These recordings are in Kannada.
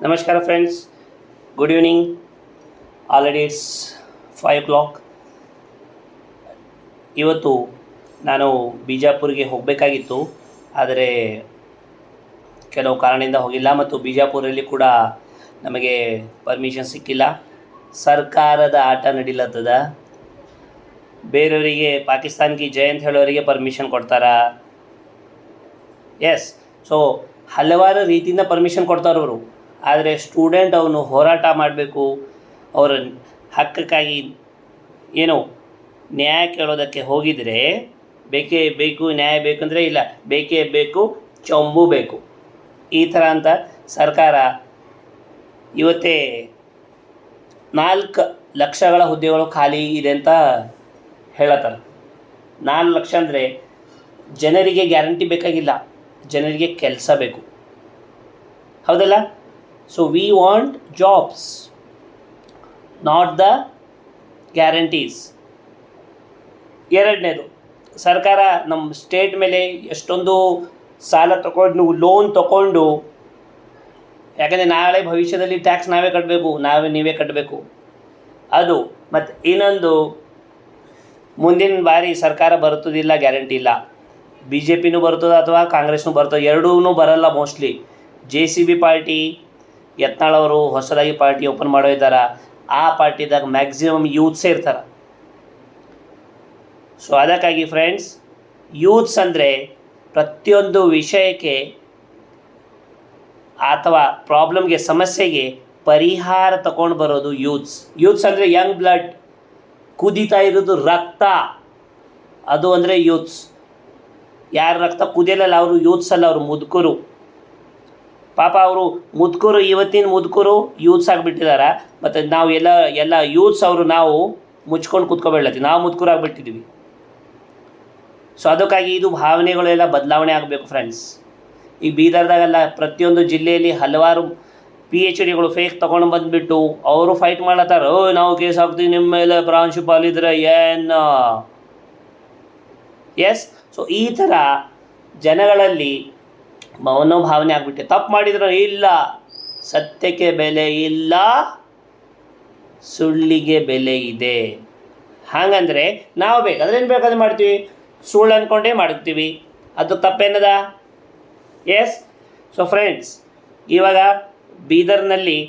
ನಮಸ್ಕಾರ friends, good evening. Already it's 5 o'clock. ಇವತ್ತು ನಾನು ಬಿಜಾಪುರಿಗೆ ಹೋಗಬೇಕಾಗಿತ್ತು, ಆದರೆ ಕೆಲವು ಕಾರಣದಿಂದ ಹೋಗಿಲ್ಲ ಮತ್ತು ಬಿಜಾಪುರಲ್ಲಿ ಕೂಡ ನಮಗೆ ಪರ್ಮಿಷನ್ ಸಿಕ್ಕಿಲ್ಲ. ಸರ್ಕಾರದ ಆಟ ನಡೀಲತ್ತದ. ಬೇರೆಯವರಿಗೆ ಪಾಕಿಸ್ತಾನ್ಗೆ ಜೈ ಅಂತ ಹೇಳೋರಿಗೆ ಪರ್ಮಿಷನ್ ಕೊಡ್ತಾರಾ? ಎಸ್. ಸೊ ಹಲವಾರು ರೀತಿಯಿಂದ ಪರ್ಮಿಷನ್ ಕೊಡ್ತಾರವರು. ಆದರೆ ಸ್ಟೂಡೆಂಟ್ ಅವನು ಹೋರಾಟ ಮಾಡಬೇಕು, ಅವರ ಹಕ್ಕಕ್ಕಾಗಿ ಏನು ನ್ಯಾಯ ಕೇಳೋದಕ್ಕೆ ಹೋಗಿದರೆ ಬೇಕೇ ಬೇಕು, ನ್ಯಾಯ ಬೇಕಂದರೆ ಇಲ್ಲ, ಬೇಕೇ ಬೇಕು, ಚೊಂಬು ಬೇಕು, ಈ ಥರ ಅಂತ ಸರ್ಕಾರ ಇವತ್ತೇ 4 ಲಕ್ಷಗಳ ಹುದ್ದೆಗಳು ಖಾಲಿ ಇದೆ ಅಂತ ಹೇಳತ್ತಾರೆ. 4 ಲಕ್ಷ ಅಂದರೆ ಜನರಿಗೆ ಗ್ಯಾರಂಟಿ ಬೇಕಾಗಿಲ್ಲ, ಜನರಿಗೆ ಕೆಲಸ ಬೇಕು, ಹೌದಲ್ಲ? So we want jobs, not the guarantees. ಎರಡನೇದು, ಸರ್ಕಾರ ನಮ್ಮ ಸ್ಟೇಟ್ ಮೇಲೆ ಎಷ್ಟೊಂದು ಸಾಲ ತಗೊಂಡು, ಲೋನ್ ತಗೊಂಡು, ಯಾಕಂದರೆ ನಾಳೆ ಭವಿಷ್ಯದಲ್ಲಿ ಟ್ಯಾಕ್ಸ್ ನೀವೇ ಕಟ್ಟಬೇಕು. ಅದು ಮತ್ತು ಇನ್ನೊಂದು, ಮುಂದಿನ ಬಾರಿ ಸರ್ಕಾರ ಬರ್ತದಿಲ್ಲ, ಗ್ಯಾರಂಟಿ ಇಲ್ಲ. ಬಿ ಜೆ ಪಿನೂ ಬರ್ತದೆ ಅಥವಾ ಕಾಂಗ್ರೆಸ್ನೂ ಬರ್ತದೆ, ಎರಡೂ ಬರಲ್ಲ ಮೋಸ್ಟ್ಲಿ. JCB ಪಾರ್ಟಿ, ಯತ್ನಾಳ್ ಅವರು ಹೊಸದಾಗಿ ಪಾರ್ಟಿ ಓಪನ್ ಮಾಡೋ ಇದ್ದಾರೆ, ಆ ಪಾರ್ಟಿದಾಗ ಮ್ಯಾಕ್ಸಿಮಮ್ ಯೂತ್ಸೇ ಇರ್ತಾರೆ. ಸೊ ಅದಕ್ಕಾಗಿ ಫ್ರೆಂಡ್ಸ್, ಯೂತ್ಸ್ ಅಂದರೆ ಪ್ರತಿಯೊಂದು ವಿಷಯಕ್ಕೆ ಅಥವಾ ಪ್ರಾಬ್ಲಮ್ಗೆ, ಸಮಸ್ಯೆಗೆ ಪರಿಹಾರ ತಗೊಂಡು ಬರೋದು ಯೂತ್ಸ್ ಅಂದರೆ ಯಂಗ್ ಬ್ಲಡ್, ಕುದೀತಾ ಇರೋದು ರಕ್ತ, ಅದು ಅಂದರೆ ಯೂತ್ಸ್. ಯಾರು ರಕ್ತ ಕುದಿಯಲ್ಲ ಅವರು ಯೂತ್ಸ್ ಅಲ್ಲ, ಅವರು ಮುದುಕರು. ಪಾಪ ಅವರು ಮುದುಕರು, ಇವತ್ತಿನ ಮುದುಕರು ಯೂತ್ಸ್ ಆಗಿಬಿಟ್ಟಿದ್ದಾರೆ. ಮತ್ತು ನಾವು ಎಲ್ಲ ಯೂತ್ಸ್ ಅವರು ನಾವು ಮುಚ್ಕೊಂಡು ಕೂತ್ಕೊಬೇಡ್ಲತ್ತೀವಿ, ನಾವು ಮುದುಕರು ಆಗಿಬಿಟ್ಟಿದ್ದೀವಿ. ಸೊ ಅದಕ್ಕಾಗಿ ಇದು ಭಾವನೆಗಳೆಲ್ಲ ಬದಲಾವಣೆ ಆಗಬೇಕು ಫ್ರೆಂಡ್ಸ್. ಈ ಬೀದರ್ದಾಗೆಲ್ಲ ಪ್ರತಿಯೊಂದು ಜಿಲ್ಲೆಯಲ್ಲಿ ಹಲವಾರು PhDಗಳು ಫೇಕ್ ತೊಗೊಂಡು ಬಂದುಬಿಟ್ಟು ಅವರು ಫೈಟ್ ಮಾಡ್ಲತ್ತಾರ. ನಾವು ಕೇಸ್ ಹಾಕ್ತೀವಿ ನಿಮ್ಮ ಮೇಲೆ, ಪ್ರಾಂಶುಪಾಲ್ ಇದ್ರೆ ಏನು. ಎಸ್. ಸೊ ಈ ಥರ ಜನಗಳಲ್ಲಿ ಮನೋಭಾವನೆ ಆಗಿಬಿಟ್ಟೆ. ತಪ್ಪು ಮಾಡಿದ್ರೆ ಇಲ್ಲ, ಸತ್ಯಕ್ಕೆ ಬೆಲೆ ಇಲ್ಲ, ಸುಳ್ಳಿಗೆ ಬೆಲೆ ಇದೆ. ಹಾಗಂದರೆ ನಾವು ಬೇಕಾದ್ರೆ ಏನು ಬೇಕಾದ್ರೆ ಮಾಡ್ತೀವಿ, ಸುಳ್ಳು ಅಂದ್ಕೊಂಡೇ ಮಾಡ್ತೀವಿ, ಅದು ತಪ್ಪೇನದ? ಎಸ್. ಸೊ ಫ್ರೆಂಡ್ಸ್, ಇವಾಗ ಬೀದರ್ನಲ್ಲಿ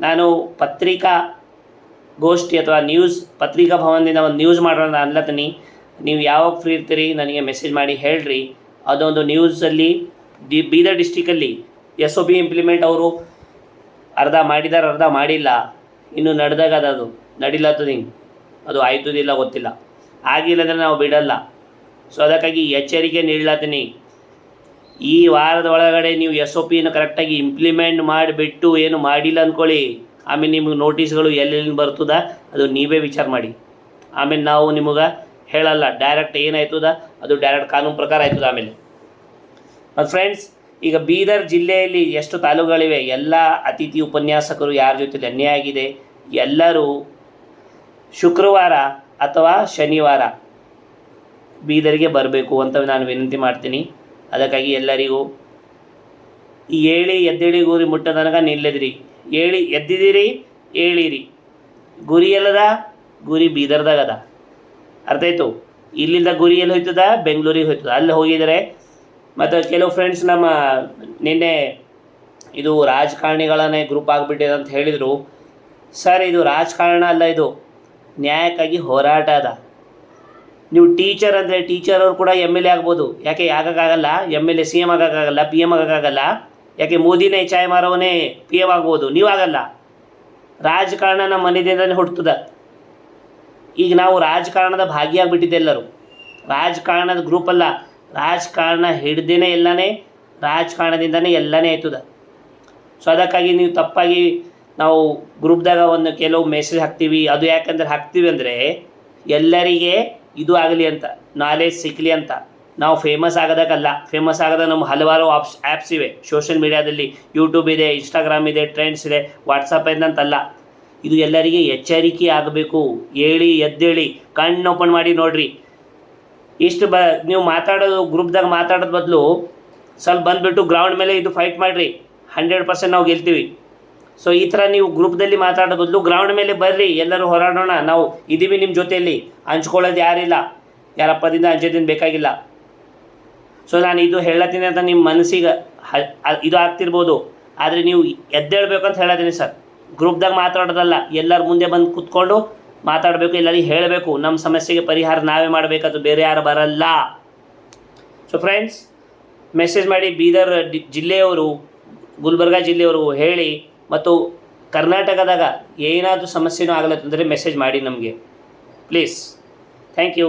ನಾನು ಪತ್ರಿಕಾಗೋಷ್ಠಿ ಅಥವಾ ಪತ್ರಿಕಾ ಭವನದಿಂದ ಒಂದು ನ್ಯೂಸ್ ಮಾಡೋಣ ಅನ್ಲತ್ತೀನಿ. ನೀವು ಯಾವಾಗ ಫ್ರೀ ಇರ್ತೀರಿ ನನಗೆ ಮೆಸೇಜ್ ಮಾಡಿ ಹೇಳ್ರಿ. ಅದೊಂದು ನ್ಯೂಸಲ್ಲಿ ಬೀದರ್ ಡಿಸ್ಟಿಕಲ್ಲಿ SOP ಇಂಪ್ಲಿಮೆಂಟ್ ಅವರು ಅರ್ಧ ಮಾಡಿದ್ದಾರೆ, ಅರ್ಧ ಮಾಡಿಲ್ಲ, ಇನ್ನು ನಡೆದಾಗ ಅದು ನಡಿಲತ್ತದ. ಹಿಂಗೆ ಅದು ಆಯ್ತದಿಲ್ಲ ಗೊತ್ತಿಲ್ಲ. ಆಗಿಲ್ಲ ಅಂದರೆ ನಾವು ಬಿಡಲ್ಲ. ಸೊ ಅದಕ್ಕಾಗಿ ಎಚ್ಚರಿಕೆ ನೀಡ್ಲತ್ತೀನಿ. ಈ ವಾರದ ಒಳಗಡೆ ನೀವು SOPನ ಕರೆಕ್ಟಾಗಿ ಇಂಪ್ಲಿಮೆಂಟ್ ಮಾಡಿಬಿಟ್ಟು ಏನು ಮಾಡಿಲ್ಲ ಅಂದ್ಕೊಳ್ಳಿ, ಆಮೇಲೆ ನಿಮಗೆ ನೋಟಿಸ್ಗಳು ಎಲ್ಲೆಲ್ಲಿ ಬರ್ತದ ಅದು ನೀವೇ ವಿಚಾರ ಮಾಡಿ. ಆಮೇಲೆ ನಾವು ನಿಮಗೆ ಹೇಳಲ್ಲ, ಡೈರೆಕ್ಟ್ ಏನಾಯ್ತದ ಅದು ಡೈರೆಕ್ಟ್ ಕಾನೂನು ಪ್ರಕಾರ ಆಯ್ತದ ಆಮೇಲೆ. ಮತ್ತು ಫ್ರೆಂಡ್ಸ್, ಈಗ ಬೀದರ್ ಜಿಲ್ಲೆಯಲ್ಲಿ ಎಷ್ಟು ತಾಲೂಕುಗಳಿವೆ, ಎಲ್ಲ ಅತಿಥಿ ಉಪನ್ಯಾಸಕರು ಯಾರ ಜೊತೆಲಿ ಅನ್ಯಾಯ ಆಗಿದೆ, ಎಲ್ಲರೂ ಶುಕ್ರವಾರ ಅಥವಾ ಶನಿವಾರ ಬೀದರಿಗೆ ಬರಬೇಕು ಅಂತ ನಾನು ವಿನಂತಿ ಮಾಡ್ತೀನಿ. ಅದಕ್ಕಾಗಿ ಎಲ್ಲರಿಗೂ ಎದ್ದೇಳಿ ಗುರಿ ಮುಟ್ಟ ತನಕ ನಿಲ್ಲದ್ರಿ. ಎದ್ದಿದ್ದೀರಿ, ಹೇಳಿರಿ. ಗುರಿ ಎಲ್ಲದ? ಗುರಿ ಬೀದರ್ದಾಗದ. ಅರ್ಥ ಆಯಿತು? ಇಲ್ಲಿಂದ ಗುರಿ ಎಲ್ಲಿ ಹೋಯ್ತದ? ಬೆಂಗಳೂರಿಗೆ ಹೋಯ್ತದ. ಅಲ್ಲಿ ಹೋಗಿದರೆ ಮತ್ತು ಕೆಲವು ಫ್ರೆಂಡ್ಸ್ ನಿನ್ನೆ ಇದು ರಾಜಕಾರಣಿಗಳನ್ನೇ ಗ್ರೂಪ್ ಆಗಿಬಿಟ್ಟಿದೆ ಅಂತ ಹೇಳಿದರು. ಸರ್, ಇದು ರಾಜಕಾರಣ ಅಲ್ಲ, ಇದು ನ್ಯಾಯಕ್ಕಾಗಿ ಹೋರಾಟ ಅದ. ನೀವು ಟೀಚರ್ ಅಂದರೆ ಟೀಚರ್ ಅವರು ಕೂಡ MLA ಆಗ್ಬೋದು. ಯಾಕೆ ಆಗೋಕ್ಕಾಗಲ್ಲ? MLA CM ಆಗೋಕ್ಕಾಗಲ್ಲ, PM ಆಗೋಕ್ಕಾಗಲ್ಲ. ಯಾಕೆ ಮೋದಿನೇ ಚಾಯ್ ಮಾರೋವನೇ PM ಆಗ್ಬೋದು, ನೀವು ಆಗಲ್ಲ. ರಾಜಕಾರಣ ನಮ್ಮ ಮನೆಯಿಂದನೇ ಹುಟ್ಟುತ್ತದೆ. ಈಗ ನಾವು ರಾಜಕಾರಣದ ಭಾಗಿಯಾಗಿಬಿಟ್ಟಿದ್ದೆ ಎಲ್ಲರೂ. ರಾಜಕಾರಣದ ಗ್ರೂಪ್ ಅಲ್ಲ, ರಾಜಕಾರಣ ಹಿಡ್ದೇ ಎಲ್ಲನೇ, ರಾಜಕಾರಣದಿಂದನೇ ಎಲ್ಲನೇ ಆಯ್ತದ. ಸೊ ಅದಕ್ಕಾಗಿ ನೀವು ತಪ್ಪಾಗಿ ನಾವು ಗ್ರೂಪ್ದಾಗ ಒಂದು ಕೆಲವು ಮೆಸೇಜ್ ಹಾಕ್ತೀವಿ. ಅದು ಯಾಕಂದ್ರೆ ಹಾಕ್ತೀವಿ ಅಂದರೆ ಎಲ್ಲರಿಗೆ ಇದು ಆಗಲಿ ಅಂತ, ನಾಲೆಜ್ ಸಿಕ್ಕಲಿ ಅಂತ. ನಾವು ಫೇಮಸ್ ಆಗೋದಕ್ಕಲ್ಲ. ಫೇಮಸ್ ಆಗೋದ ನಮ್ಮ ಹಲವಾರು ಆ್ಯಪ್ಸ್ ಇವೆ ಸೋಷಿಯಲ್ ಮೀಡಿಯಾದಲ್ಲಿ. ಯೂಟ್ಯೂಬ್ ಇದೆ, ಇನ್ಸ್ಟಾಗ್ರಾಮ್ ಇದೆ, ಟ್ರೆಂಡ್ಸ್ ಇದೆ, ವಾಟ್ಸಪ್ ಅಂತಲ್ಲ. ಇದು ಎಲ್ಲರಿಗೆ ಎಚ್ಚರಿಕೆ ಆಗಬೇಕು. ಎದ್ದೇಳಿ ಕಣ್ಣು ಓಪನ್ ಮಾಡಿ ನೋಡಿರಿ. ನೀವು ಮಾತಾಡೋದು ಗ್ರೂಪ್ದಾಗ ಮಾತಾಡೋದು ಬದಲು ಸ್ವಲ್ಪ ಬಂದುಬಿಟ್ಟು ಗ್ರೌಂಡ್ ಮೇಲೆ ಇದು ಫೈಟ್ ಮಾಡಿರಿ. 100% ನಾವು ಗೆಲ್ತೀವಿ. ಸೊ ಈ ಥರ ನೀವು ಗ್ರೂಪ್ದಲ್ಲಿ ಮಾತಾಡೋ ಬದಲು ಗ್ರೌಂಡ್ ಮೇಲೆ ಬರ್ರಿ, ಎಲ್ಲರೂ ಹೋರಾಡೋಣ. ನಾವು ಇದ್ದೀವಿ ನಿಮ್ಮ ಜೊತೆಯಲ್ಲಿ, ಹಂಚ್ಕೊಳ್ಳೋದು ಯಾರಿಲ್ಲ, ಯಾರಪ್ಪದಿಂದ ಅಂಜೋದಿಂದ ಬೇಕಾಗಿಲ್ಲ. ಸೊ ನಾನು ಇದು ಹೇಳತ್ತೀನಿ ಅಂತ ನಿಮ್ಮ ಮನಸ್ಸಿಗೆ ಇದು ಆಗ್ತಿರ್ಬೋದು, ಆದರೆ ನೀವು ಎದ್ದೇಳಬೇಕಂತ ಹೇಳತ್ತೀನಿ ಸರ್. ಗ್ರೂಪ್ದಾಗ ಮಾತಾಡೋದಲ್ಲ, ಎಲ್ಲರ ಮುಂದೆ ಬಂದು ಕೂತ್ಕೊಂಡು ಮಾತಾಡಬೇಕು, ಎಲ್ಲರಿಗೆ ಹೇಳಬೇಕು ನಮ್ಮ ಸಮಸ್ಯೆಗೆ ಪರಿಹಾರ ನಾವೇ ಮಾಡಬೇಕದು, ಬೇರೆ ಯಾರು ಬರಲ್ಲ. ಸೊ ಫ್ರೆಂಡ್ಸ್, ಮೆಸೇಜ್ ಮಾಡಿ ಬೀದರ್ ಜಿಲ್ಲೆಯವರು, ಗುಲ್ಬರ್ಗಾ ಜಿಲ್ಲೆಯವರು ಹೇಳಿ, ಮತ್ತು ಕರ್ನಾಟಕದಾಗ ಏನಾದರೂ ಸಮಸ್ಯೆನೂ ಆಗಲತ್ತಂದರೆ ಮೆಸೇಜ್ ಮಾಡಿ ನಮಗೆ ಪ್ಲೀಸ್. Thank you.